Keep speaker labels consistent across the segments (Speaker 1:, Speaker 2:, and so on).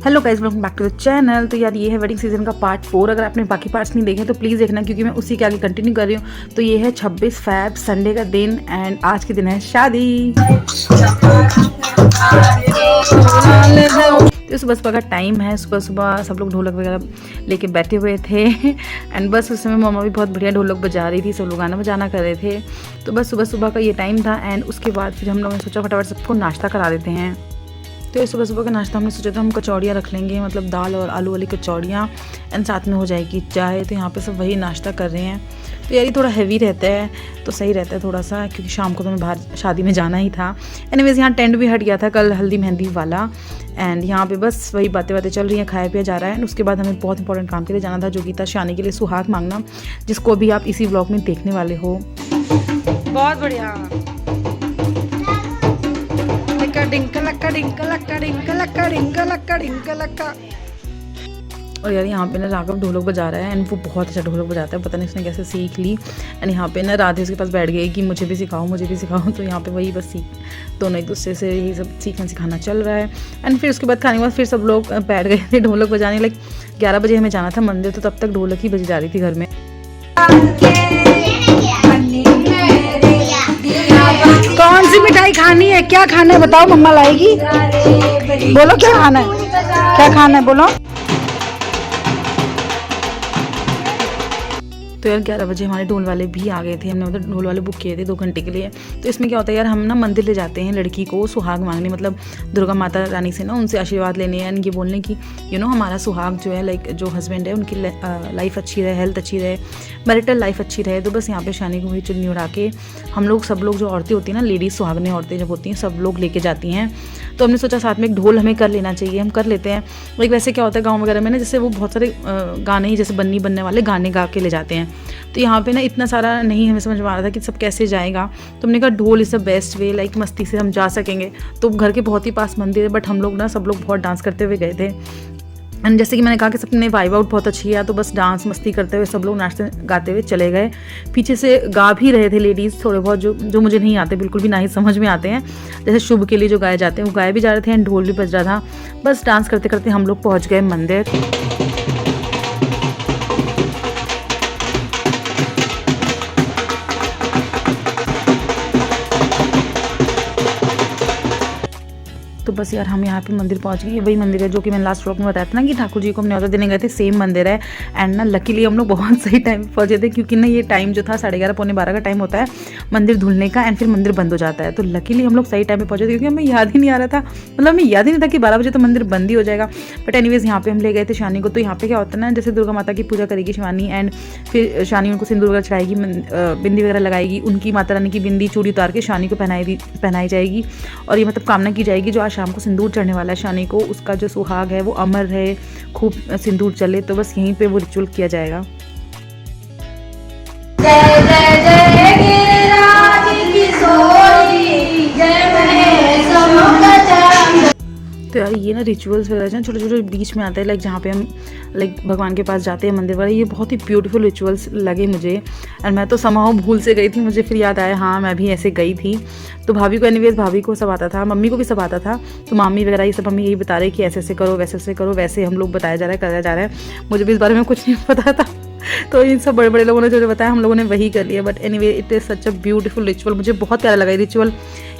Speaker 1: Hello guys, welcome back to the channel. तो यार ये है वेडिंग सीजन का पार्ट 4। अगर आपने बाकी पार्ट्स नहीं देखे तो प्लीज़ देखना, क्योंकि मैं उसी के आगे कंटिन्यू कर रही हूँ। तो ये है 26 फ़रवरी संडे का दिन एंड आज के दिन है शादी। तो सुबह सुबह का टाइम है। सुबह सुबह सब लोग ढोलक वगैरह लेके बैठे हुए थे एंड बस उस समय मम्मा भी बहुत बढ़िया ढोलक बजा रही थी, सब लोग गाना बजाना कर रहे थे। तो बस सुबह सुबह का ये टाइम था एंड उसके बाद फिर हम लोगों ने सोचा फटाफट सबको नाश्ता करा देते हैं। तो सुबह सुबह का नाश्ता हमने सोचा था हम कचौड़ियाँ रख लेंगे, मतलब दाल और आलू वाली कचौड़ियाँ एंड साथ में हो जाएगी चाय। तो यहाँ पे सब वही नाश्ता कर रहे हैं। तो यार ये थोड़ा हैवी रहता है तो सही रहता है थोड़ा सा, क्योंकि शाम को तो मैं बाहर शादी में जाना ही था। एनीवेज यहाँ टेंट भी हट गया था कल हल्दी मेहंदी वाला एंड यहाँ पे बस वही बातें चल रही हैं, खाया पिया जा रहा है। एंड उसके बाद हमें बहुत इंपॉर्टेंट काम के लिए जाना था, जो कि था शानी के लिए सुहाग मांगना, जिसको अभी आप इसी व्लॉग में देखने वाले हो। बहुत बढ़िया। और यार यहाँ पे ना राघव ढोलक बजा रहा है एंड वो बहुत अच्छा ढोलक बजाता है, पता नहीं उसने कैसे सीख ली। एंड यहाँ पे ना राधे उसके पास बैठ गई कि मुझे भी सिखाओ मुझे भी सिखाओ। तो यहाँ पे वही बस दोनों एक दूसरे से यही सब सीखना सिखाना चल रहा है। एंड फिर उसके बाद खाने के बाद फिर सब लोग बैठ गए थे ढोलक बजाने। लाइक 11 बजे हमें जाना था मंदिर, तो तब तक ढोलक ही बजी जा रही थी घर में। कौन सी मिठाई खानी है, क्या खाना है बताओ, मम्मा लाएगी। बोलो क्या खाना है, क्या खाना है बोलो। तो यार 11 बजे हमारे ढोल वाले भी आ गए थे। हमने मतलब ढोल वाले बुक किए थे 2 घंटे के लिए। तो इसमें क्या होता है यार, हम ना मंदिर ले जाते हैं लड़की को सुहाग मांगने, मतलब दुर्गा माता रानी से ना उनसे आशीर्वाद लेने हैं, ये बोलने की हमारा सुहाग जो है, लाइक जो हस्बैंड है उनकी लाइफ अच्छी रहे, हेल्थ अच्छी रहे, मैरिटल लाइफ अच्छी रहे। तो बस यहाँ पे शानी को हुई चुन्नी उड़ा के हम लोग सब लोग जो औरतें होती हैं ना, लेडीज़ सुहागने औरतें जब होती हैं, सब लोग लेके जाती हैं। तो हमने सोचा साथ में एक ढोल हमें कर लेना चाहिए, हम कर लेते हैं। लाइक वैसे क्या होता है गाँव वगैरह में ना, जैसे वो बहुत सारे गाने ही जैसे बनने वाले गाने गा के ले जाते हैं। तो यहाँ पे ना इतना सारा नहीं हमें समझ में आ रहा था कि सब कैसे जाएगा। तो हमने कहा ढोल is the best way, like मस्ती से हम जा सकेंगे। तो घर के बहुत ही पास मंदिर है, बट हम लोग ना सब लोग बहुत डांस करते हुए गए थे। एंड जैसे कि मैंने कहा कि सबने वाइब आउट बहुत अच्छी है, तो बस डांस मस्ती करते हुए सब लोग नाचते गाते हुए चले गए। पीछे से गा भी रहे थे लेडीज़ थोड़े बहुत, जो मुझे नहीं आते, बिल्कुल भी ना ही समझ में आते हैं। जैसे शुभ के लिए जो गाए जाते हैं वो गाए भी जा रहे थे एंड ढोल भी बज रहा था। बस डांस करते करते हम लोग पहुँच गए मंदिर। तो बस यार हम यहाँ पे मंदिर पहुँच गए। ये वही मंदिर है जो कि मैंने लास्ट व्लॉग में बताया था ना कि ठाकुर जी को हम न्योता देने गए थे, सेम मंदिर है। एंड ना लकीली हम लोग बहुत सही टाइम पे पहुँचे थे, क्योंकि ना ये टाइम जो था 11:30 पौने 12 का टाइम होता है मंदिर धुलने का एंड फिर मंदिर बंद हो जाता है। तो लकीली हम लोग सही टाइम पे पहुँचे थे, क्योंकि हमें याद ही नहीं आ रहा था, मतलब हमें याद ही नहीं था कि 12 बजे तो मंदिर बंद ही हो जाएगा। बट एनीवेज यहाँ पे हम ले गए थे शानी को। तो यहाँ पे क्या होता है ना, जैसे दुर्गा माता की पूजा करेगी शिवानी एंड फिर शानी उनको सिंदूर वगैरह चढ़ाएगी, बिंदी वगैरह लगाएगी, उनकी माता रानी की बिंदी चूड़ी उतार के शानी को पहनाई जाएगी। और ये मतलब कामना की जाएगी जो आज शाम को सिंदूर चढ़ने वाला है शानी को, उसका जो सुहाग है वो अमर रहे, खूब सिंदूर चले। तो बस यहीं पे वो रिचुअल किया जाएगा। जय जय जय गिरिराज किशोरी, जय महेश मुखचंद्र। तो यार ये ना रिचुअल्स वगैरह छोटे छोटे बीच में आते हैं, लाइक जहाँ पे हम लाइक भगवान के पास जाते हैं मंदिर वाले, ये बहुत ही ब्यूटीफुल रिचुअल्स लगे मुझे। और मैं तो समाओ भूल से गई थी, मुझे फिर याद आया हाँ मैं भी ऐसे गई थी। तो भाभी को एनीवेज भाभी को सब आता था, मम्मी को भी सब आता था। तो मामी वगैरह ये सब मम्मी यही बता रहे कि ऐसे ऐसे करो वैसे ऐसे करो, वैसे हम लोग बताया जा रहा है कराया जा रहा है। मुझे भी इस बारे में कुछ नहीं पता था, तो इन सब बड़े बड़े लोगों ने जो बताया हम लोगों ने वही कर लिया। But anyway it is such a beautiful ritual, मुझे बहुत प्यारा लगा ये रिचुअल।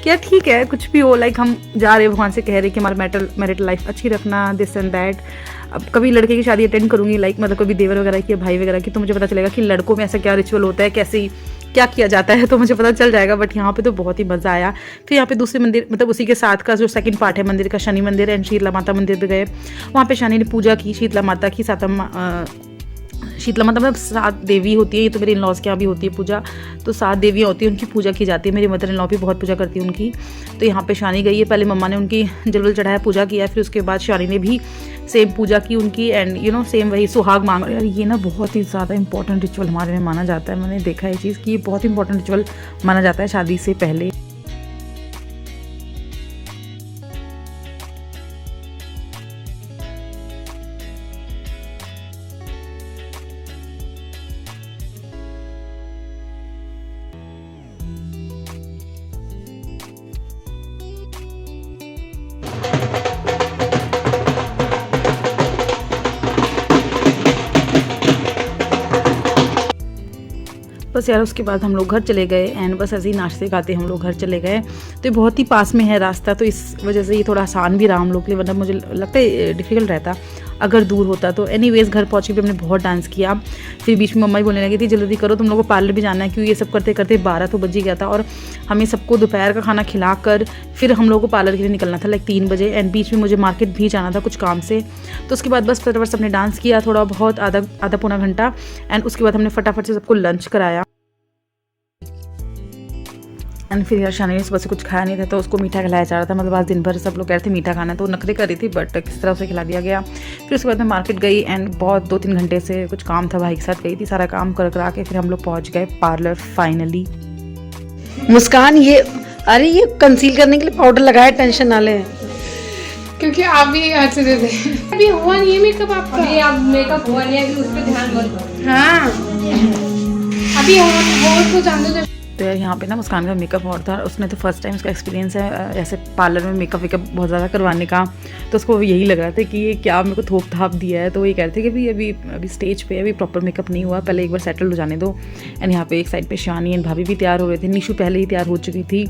Speaker 1: कि यार ठीक है कुछ भी हो, लाइक हम जा रहे हैं भगवान से कह रहे कि हमारा मैरिटल लाइफ अच्छी रखना, दिस एंड दैट। अब कभी लड़के की शादी अटेंड करूँगी, लाइक मतलब कभी देवर वगैरह की, भाई वगैरह की, तो मुझे पता चलेगा कि लड़कों में ऐसा क्या रिचुअल होता है, कैसे क्या किया जाता है, तो मुझे पता चल जाएगा। बट यहाँ पे तो बहुत ही मज़ा आया। फिर यहाँ पे दूसरे मंदिर, मतलब उसी के साथ का जो सेकंड पार्ट है मंदिर का, शनि मंदिर एंड शीतला माता मंदिर पे गए। वहाँ पे शनि ने पूजा की शीतला माता की, शीतला माता मतलब 7 देवी होती है, ये तो मेरे इन-लॉज़ के यहाँ भी होती है पूजा। तो 7 देवियाँ होती हैं, उनकी पूजा की जाती है। मेरी मदर इन-लॉ भी बहुत पूजा करती है उनकी। तो यहाँ पे शानी गई है, पहले मम्मा ने उनकी जल चढ़ाया, पूजा किया, फिर उसके बाद शानी ने भी सेम पूजा की उनकी एंड सेम वही सुहाग मांग। यार ये ना बहुत ही ज़्यादा इंपॉर्टेंट रिचुअल हमारे में माना जाता है, मैंने देखा है ये चीज़ कि ये बहुत इंपॉर्टेंट रिचुअल माना जाता है शादी से पहले। बस यार उसके बाद हम लोग घर चले गए एंड बस ऐसे ही नाश्ते खाते हम लोग घर चले गए। तो ये बहुत ही पास में है रास्ता, तो इस वजह से ये थोड़ा आसान भी रहा हम लोग के लिए, वरना मुझे लगता है डिफ़िकल्ट रहता अगर दूर होता। तो एनीवेज घर पहुँचे भी हमने बहुत डांस किया। फिर बीच में मम्मा ही बोलने लगी थी जल्दी करो, तुम लोगों को पार्लर भी जाना है, क्योंकि ये सब करते करते 12 तो बज ही गया था और हमें सबको दोपहर का खाना खिलाकर फिर हम लोगों को पार्लर के लिए निकलना था 3 बजे। एंड बीच में मुझे मार्केट भी जाना था कुछ काम से। तो उसके बाद बस फटाफट सबने डांस किया थोड़ा बहुत, आधा पौना घंटा। एंड उसके बाद हमने फटाफट से सबको लंच कराया। एंड फिर यार शानी ने सुबह से कुछ खाया नहीं था तो उसको मीठा खिलाया जा रहा था। मतलब आज दिन भर सब लोग कह रहे थे मीठा खाना, तो वो नखरे कर रही थी, बट किस तरह उसे खिला दिया गया। फिर उसके बाद मैं मार्केट गई एंड बहुत 2-3 घंटे से कुछ काम था, भाई के साथ गई थी, सारा काम करा के फिर हम लोग पहुँच गए पार्लर फाइनली।
Speaker 2: मुस्कान ये अरे ये कंसील करने के लिए पाउडर लगाया, टेंशन ना ले,
Speaker 3: क्योंकि आप भी हाथ से दे दे। अभी हुआ नहीं है मेकअप आपका,
Speaker 4: अभी आप मेकअप हुआ नहीं है, अभी उस पर ध्यान मत दो।
Speaker 3: हाँ अभी हो तो जान दो।
Speaker 1: तो यार यहाँ पे ना मुस्कान का मेकअप और था, उसने तो फर्स्ट टाइम उसका एक्सपीरियंस है ऐसे पार्लर में मेकअप वेकअप बहुत ज़्यादा करवाने का। तो उसको यही लग रहा था कि ये क्या मेरे को थोप थाप दिया है। तो वो ये कह रहे थे कि अभी स्टेज पे अभी प्रॉपर मेकअप नहीं हुआ, पहले एक बार सेटल हो जाने दो। एंड यहाँ पे एक साइड पे शिवानी एंड भाभी भी तैयार हो रहे थे, निशु पहले ही तैयार हो चुकी थी।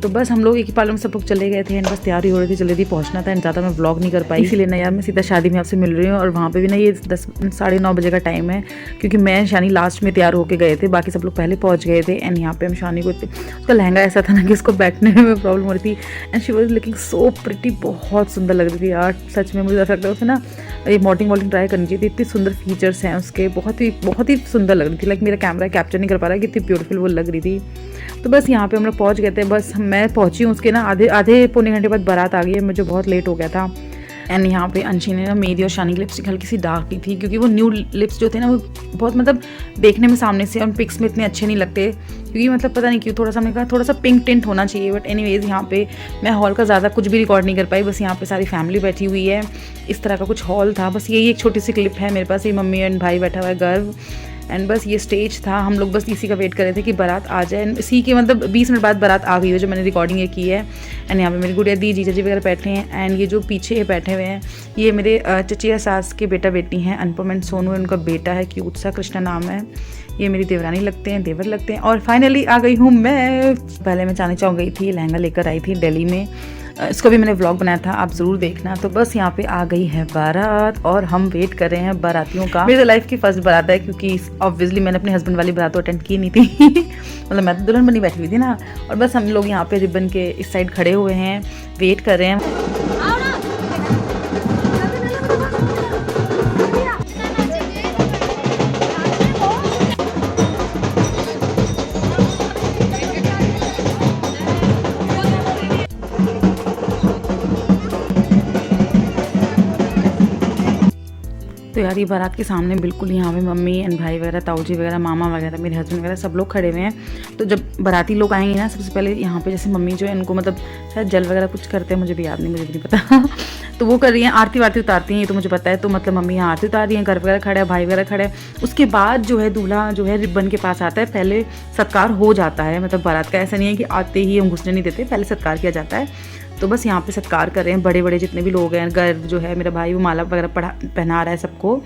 Speaker 1: तो बस हम लोग एक ही पार्लर में सब लोग चले गए थे एंड बस तैयारी हो रही थी, जल्दी पहुंचना था एंड ज़्यादा मैं व्लॉग नहीं कर पाई। इसीलिए ना यार मैं सीधा शादी में आपसे मिल रही हूँ। और वहाँ पे भी ना ये 10-9:30 बजे का टाइम है, क्योंकि मैं शानी लास्ट में तैयार होके गए थे, बाकी सब लोग पहले पहुँच गए थे। एंड यहाँ पे हम शानी को, उसका लहंगा ऐसा था ना कि उसको बैठने में प्रॉब्लम हो रही थी। And she was looking so pretty, बहुत सुंदर लग रही थी यार सच में। मुझे ऐसा लगता है उसे ना ये मॉडलिंग ट्राई करनी चाहिए थी, इतनी सुंदर फीचर्स हैं उसके, बहुत ही सुंदर लग रही थी। लाइक मेरा कैमरा कैप्चर नहीं कर पा रहा कि इतनी ब्यूटीफुल वो लग रही थी। तो बस यहाँ पे हम लोग पहुँच गए थे। बस मैं पहुँची हूँ, उसके ना आधे पौने घंटे बाद बारात आ गई है, मुझे बहुत लेट हो गया था। एंड यहाँ पे अंशी ने ना मेरी और शानी की लिपस्टिक हल्की सी डार्क की थी, क्योंकि वो न्यू लिप्स जो थे ना वो बहुत मतलब देखने में सामने से और पिक्स में इतने अच्छे नहीं लगते, क्योंकि मतलब पता नहीं क्यों थोड़ा सा हमने कहा थोड़ा सा पिंक टिंट होना चाहिए। बट एनीवेज यहाँ पे मैं हॉल का ज़्यादा कुछ भी रिकॉर्ड नहीं कर पाई, बस यहाँ पे सारी फैमिली बैठी हुई है, इस तरह का कुछ हॉल था। बस यही एक छोटी सी क्लिप है मेरे पास, ये मम्मी एंड भाई बैठा हुआ है गर्व। एंड बस ये स्टेज था, हम लोग बस इसी का वेट कर रहे थे कि बारात आ जाए। एंड इसी के मतलब 20 मिनट बाद बारात आ गई है, जो मैंने रिकॉर्डिंग ये की है। एंड यहाँ पे मेरी गुड़िया दी, जीजा जी वगैरह बैठे हैं। एंड ये जो पीछे बैठे हुए हैं ये मेरे चचिया सास के बेटा बेटी हैं, अनुपम एंड सोनू, उनका बेटा है क्यूट सा, कृष्णा नाम है। ये मेरी देवरानी लगते हैं, देवर लगते हैं। और फाइनली आ गई हूँ मैं। पहले मैं चांदनी चौक गई थी, लहंगा लेकर आई थी दिल्ली में, इसको भी मैंने व्लॉग बनाया था, आप ज़रूर देखना। तो बस यहाँ पे आ गई है बारात और हम वेट कर रहे हैं बारातियों का। मेरी लाइफ की फर्स्ट बारात है, क्योंकि ऑब्वियसली मैंने अपने हस्बैंड वाली बारात तो अटेंड की नहीं थी मतलब मैं तो दुल्हन बनी बैठी हुई थी ना। और बस हम लोग यहाँ पे रिबन के इस साइड खड़े हुए हैं, वेट कर रहे हैं। तो यार ये बारात के सामने बिल्कुल यहाँ पे मम्मी एंड भाई वगैरह, ताऊजी वगैरह, मामा वगैरह, मेरे हस्बैंड वगैरह सब लोग खड़े हुए हैं। तो जब बाराती लोग आएंगे ना, सबसे पहले यहाँ पे जैसे मम्मी जो है इनको मतलब शायद जल वगैरह कुछ करते हैं, मुझे भी याद नहीं, मुझे भी नहीं पता तो वो कर रही हैं, आरती वारती उतारती हैं, ये तो मुझे पता है। तो मतलब मम्मी यहाँ आरती उतार रही हैं, घर वगैरह खड़ा है, भाई वगैरह खड़े हैं। उसके बाद जो है दूल्हा जो है रिबन के पास आता है, पहले सत्कार हो जाता है। मतलब बारात का ऐसा नहीं है कि आते ही हम घुसने नहीं देते, पहले सत्कार किया जाता है। तो बस यहाँ पे सत्कार कर रहे हैं बड़े बड़े जितने भी लोग हैं। गर्व जो है मेरा भाई वो माला वगैरह पहना रहा है सबको।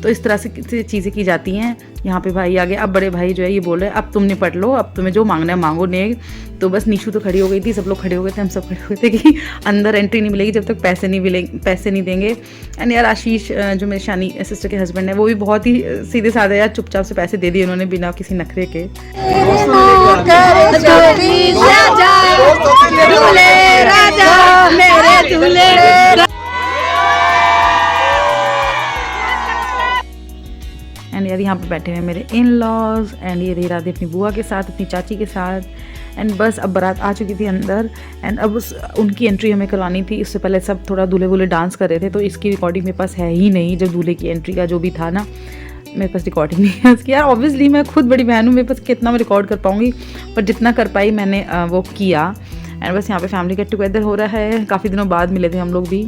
Speaker 1: तो इस तरह से चीज़ें की जाती हैं। यहाँ पे भाई आ गए, अब बड़े भाई जो है ये बोल रहे हैं अब तुम निपट लो, अब तुम्हें जो मांगना है मांगो ने। तो बस निशु तो खड़ी हो गई थी, सब लोग खड़े हो गए थे, हम सब खड़े हुए थे कि अंदर एंट्री नहीं मिलेगी जब तक पैसे नहीं देंगे। एंड यार आशीष जो मेरी शानी सिस्टर के हस्बैंड है, वो भी बहुत ही सीधे साधे यार चुपचाप से पैसे दे दिए उन्होंने, बिना किसी नखरे के। एंड यार यहाँ पे बैठे हुए मेरे इन लॉज एंड ये रही राधे अपनी बुआ के साथ, अपनी चाची के साथ। एंड बस अब बारात आ चुकी थी अंदर एंड अब उनकी एंट्री हमें करवानी थी। इससे पहले सब थोड़ा दूल्हे वूल्हे डांस कर रहे थे, तो इसकी रिकॉर्डिंग मेरे पास है ही नहीं। जब दूल्हे की एंट्री का जो भी था ना, मेरे पास रिकॉर्डिंग नहीं है उसकी। यार ऑब्वियसली मैं खुद बड़ी बहन हूँ, मेरे पास कितना मैं रिकॉर्ड कर पाऊँगी, पर जितना कर पाई मैंने वो किया। एंड बस यहाँ पे फैमिली गेट टुगेदर हो रहा है, काफ़ी दिनों बाद मिले थे हम लोग भी।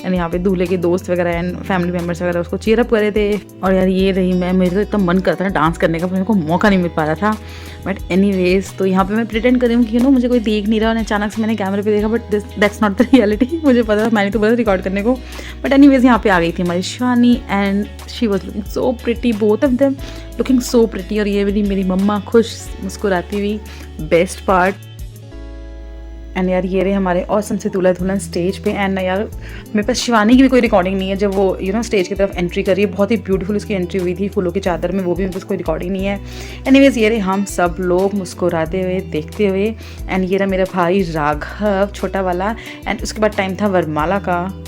Speaker 1: एंड यहाँ पे दूल्हे के दोस्त वगैरह एंड फैमिली मेम्बर्स वगैरह उसको चीयर अप कर रहे थे। और यार ये रही मैं, मेरे तो इतना मन करता था डांस करने का, पर मेरे को मौका नहीं मिल पा रहा था। बट एनीवेज तो यहाँ पे मैं प्रिटेंड कर रही हूँ कि मुझे कोई देख नहीं रहा, और अचानक से मैंने कैमरे पे देखा, but that's not the reality. मुझे पता था, मैंने तो बोला रिकॉर्ड करने को। बट एनीवेज यहाँ पे आ गई थी हमारी Shivani and she was looking so pretty, both of them looking so pretty. और ये मेरी मम्मा खुश मुस्कुराती हुई, बेस्ट पार्ट। एंड यार ये रहे हमारे औसम से दूल्हा दुल्हन स्टेज पे। एंड यार मेरे पास शिवानी की भी कोई रिकॉर्डिंग नहीं है जब वो स्टेज की तरफ एंट्री करी है। बहुत ही ब्यूटीफुल उसकी एंट्री हुई थी फूलों की चादर में, वो भी मेरे पास कोई रिकॉर्डिंग नहीं है। एनीवेज ये रहे हम सब लोग मुस्कुराते हुए देखते हुए। एंड ये रहा मेरा भाई राघव छोटा वाला। एंड उसके बाद टाइम था वरमाला का।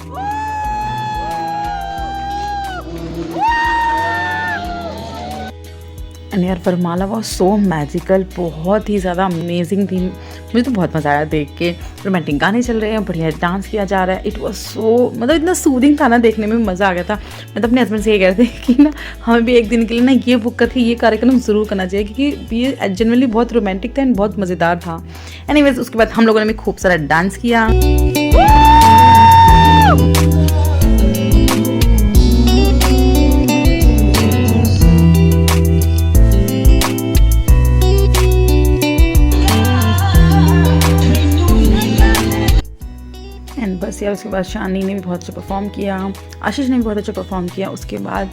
Speaker 1: एंड यार वरमाला वॉज सो मैजिकल, बहुत ही ज़्यादा अमेजिंग थी। मुझे तो बहुत मज़ा आया देख के। रोमांटिक गाने चल रहे हैं, बढ़िया डांस किया जा रहा है। इट वॉज सो मतलब इतना सूदिंग था ना, देखने में मज़ा आ गया था। मैं तो अपने हस्बैंड से ये कह रहे थे कि ना हमें भी एक दिन के लिए ना ये बुक करके ये कार्यक्रम ज़रूर करना चाहिए, क्योंकि ये जनरली बहुत रोमांटिक था एंड बहुत मज़ेदार था। एनीवेज उसके बाद हम लोगों ने भी खूब सारा डांस किया। बस यार उसके बाद शानी ने भी बहुत अच्छा परफॉर्म किया, आशीष ने भी बहुत अच्छा परफॉर्म किया। उसके बाद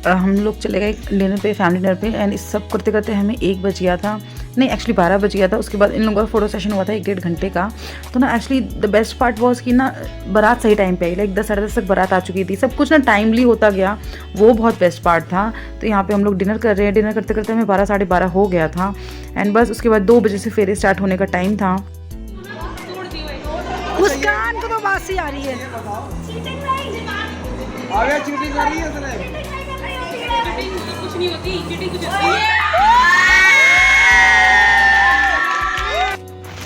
Speaker 1: हम लोग चले गए डिनर पे, फैमिली डिनर पे। एंड इस सब करते करते हमें 1 बज गया था, नहीं एक्चुअली 12 बज गया था। उसके बाद इन लोगों का फोटो सेशन हुआ था 1-1.5 घंटे का। तो ना actually the best part was कि ना बारात सही टाइम पे आई, लाइक 10 साढ़े 10 तक बारात आ चुकी थी। सब कुछ ना टाइमली होता गया, वो बहुत बेस्ट पार्ट था। तो यहाँ पे हम लोग डिनर कर रहे हैं, डिनर करते करते हमें 12 साढ़े 12 हो गया था। एंड बस उसके बाद 2 बजे से फेरे स्टार्ट होने का टाइम था।
Speaker 2: मुस्कान को तो बासी आ रही है।
Speaker 5: अरे चीटिंग कर रही है इसने।
Speaker 4: कुछ नहीं होती, चीटिंग कुछ होती है।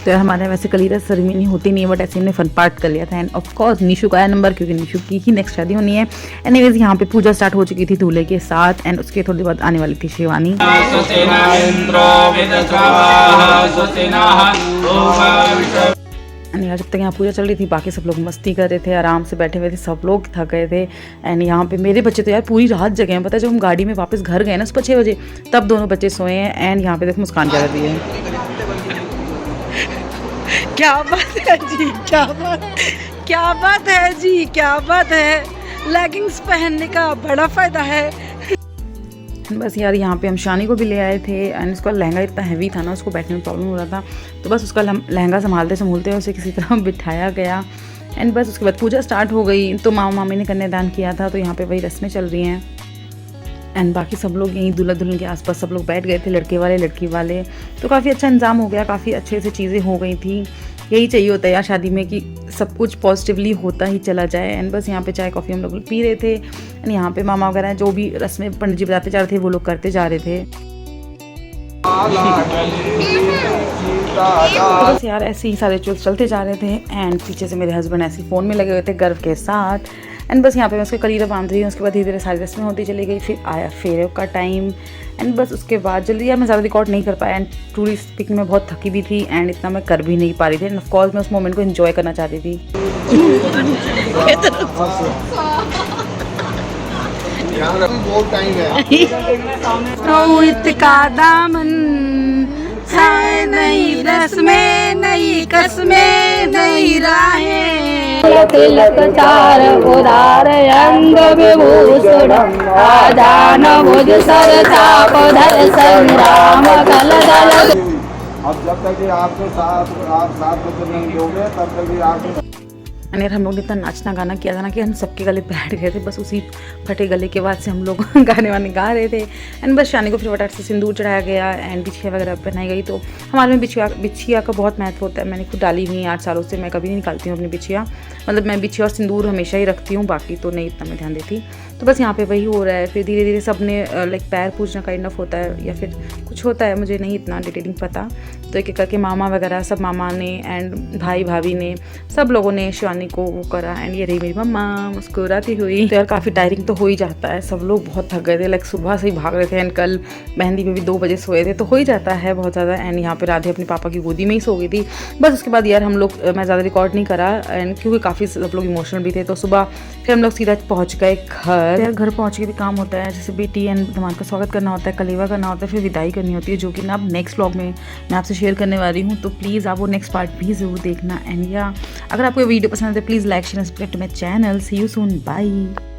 Speaker 1: तो यार हमारे वैसे कलीरा सेरेमनी होती नहीं है, बट ऐसे हमने फन पार्ट कर लिया था। एंड ऑफ कोर्स निशु का आया नंबर, क्योंकि निशु की ही नेक्स्ट शादी होनी है। एनीवेज यहाँ पे पूजा स्टार्ट हो चुकी थी दूल्हे के साथ। एंड उसके थोड़ी बाद आने वाली थी शिवानी। एंड यार जब तक यहाँ पूजा चल रही थी, बाकी सब लोग मस्ती कर रहे थे, आराम से बैठे हुए थे, सब लोग थक गए थे। एंड यहाँ पे मेरे बच्चे तो यार पूरी रात जगे हैं। पता है जब हम गाड़ी में वापस घर गए ना सुबह 6 बजे, तब दोनों बच्चे सोए हैं। एंड यहाँ पे देखो मुस्कान क्या कर रही है।
Speaker 2: क्या बात है जी, क्या बात है जी, क्या बात है। लेगिंग्स पहनने का बड़ा फ़ायदा है।
Speaker 1: बस यार यहाँ पे हम शानी को भी ले आए थे। एंड उसका लहंगा इतना हैवी था ना, उसको बैठने में प्रॉब्लम हो रहा था। तो बस उसका लहंगा संभालते उसे किसी तरह बिठाया गया। एंड बस उसके बाद पूजा स्टार्ट हो गई। तो मामा मामी ने कन्यादान किया था, तो यहाँ पे वही रस्में चल रही हैं। एंड बाकी सब लोग यहीं दूल्हा दुल्हन के आसपास सब लोग बैठ गए थे, लड़के वाले लड़की वाले। तो काफ़ी अच्छा इंतजाम हो गया, काफ़ी अच्छे से चीज़ें हो गई थी। यही चाहिए होता है यार शादी में कि सब कुछ पॉजिटिवली होता ही चला जाए। एंड बस यहाँ पे चाय कॉफ़ी हम लोग पी रहे थे। एंड यहाँ पे मामा वगैरह जो भी रस्में पंडित जी बताते जा रहे थे वो लोग करते जा रहे थे। तो बस यार ऐसे ही सारे रिचुअल्स चलते जा रहे थे। एंड पीछे से मेरे हस्बैंड ऐसे फ़ोन में लगे हुए थे गर्व के साथ। एंड बस यहाँ पे मैं उसके कलीरा बांध रही हूँ। उसके बाद धीरे धीरे सारी रस्में होती चली गई। फिर आया फेरे का टाइम। एंड बस उसके बाद जल्दी यार मैं ज़्यादा रिकॉर्ड नहीं कर पाया। एंड ट्रूली स्पीकिंग में बहुत थकी भी थी एंड इतना मैं कर भी नहीं पा रही थी। एंड ऑफकोर्स मैं उस मोमेंट को एंजॉय करना चाहती थी।
Speaker 5: बहुत टाइम है।
Speaker 2: तो इतका दामन है, नई रस्में नई कस्में नई राहें।
Speaker 6: तिलक चार उदार अंग विभूषण आजान भुज सर चाप धर संग्राम कल दल।
Speaker 5: अब जब तक आपके साथ आप साथ में नहीं दोगे तब तक भी आपके।
Speaker 1: एंड यार हम लोग ने इतना नाचना गाना किया था ना कि हम सबके गले बैठ गए थे। बस उसी फटे गले के बाद से हम लोग गाने वाने गा रहे थे। एंड बस शानी को फिर फटाफट से सिंदूर चढ़ाया गया एंड बिछिया वगैरह पहनाई गई। तो हमारे में बिछिया का बहुत महत्व होता है। मैंने खुद डाली हुई 8 सालों से, मैं कभी नहीं निकालती हूँ अपनी बिछिया। मतलब मैं बिछिया और सिंदूर हमेशा ही रखती हूँ, बाकी तो नहीं इतना मैं ध्यान देती। तो बस यहाँ पे वही हो रहा है। फिर धीरे धीरे सब ने लाइक पैर पूछना काइंड ऑफ होता है या फिर कुछ होता है, मुझे नहीं इतना डिटेलिंग पता। तो एक एक करके मामा वगैरह सब मामा ने एंड भाई भाभी ने सब लोगों ने शिवानी नानी को वो करा। एंड ये रही मेरी मम्मा मुस्कुराती हुई। तो यार काफ़ी टायरिंग तो हो ही जाता है, सब लोग बहुत थक गए थे, लाइक सुबह से ही भाग रहे थे। एंड कल मेहंदी में भी 2 बजे सोए थे, तो हो ही जाता है बहुत ज़्यादा। एंड यहाँ पे राधे अपने पापा की गोदी में ही सो गई थी। बस उसके बाद यार हम लोग, मैं ज़्यादा रिकॉर्ड नहीं करा एंड क्योंकि काफ़ी सब लोग इमोशनल भी थे। तो सुबह फिर हम लोग सीधा पहुँच गए घर। यार घर पहुँच के भी काम होता है, जैसे बेटी एंड धमाल का स्वागत करना होता है, कलेवा करना होता है, फिर विदाई करनी होती है, जो कि ना अब नेक्स्ट व्लॉग में मैं आपसे शेयर करने वाली हूँ। तो प्लीज़ आप वो नेक्स्ट पार्ट भी ज़रूर देखना। एंड या अगर आपको ये वीडियो पसंद है तो please like share subscribe to my channel. See you soon, bye.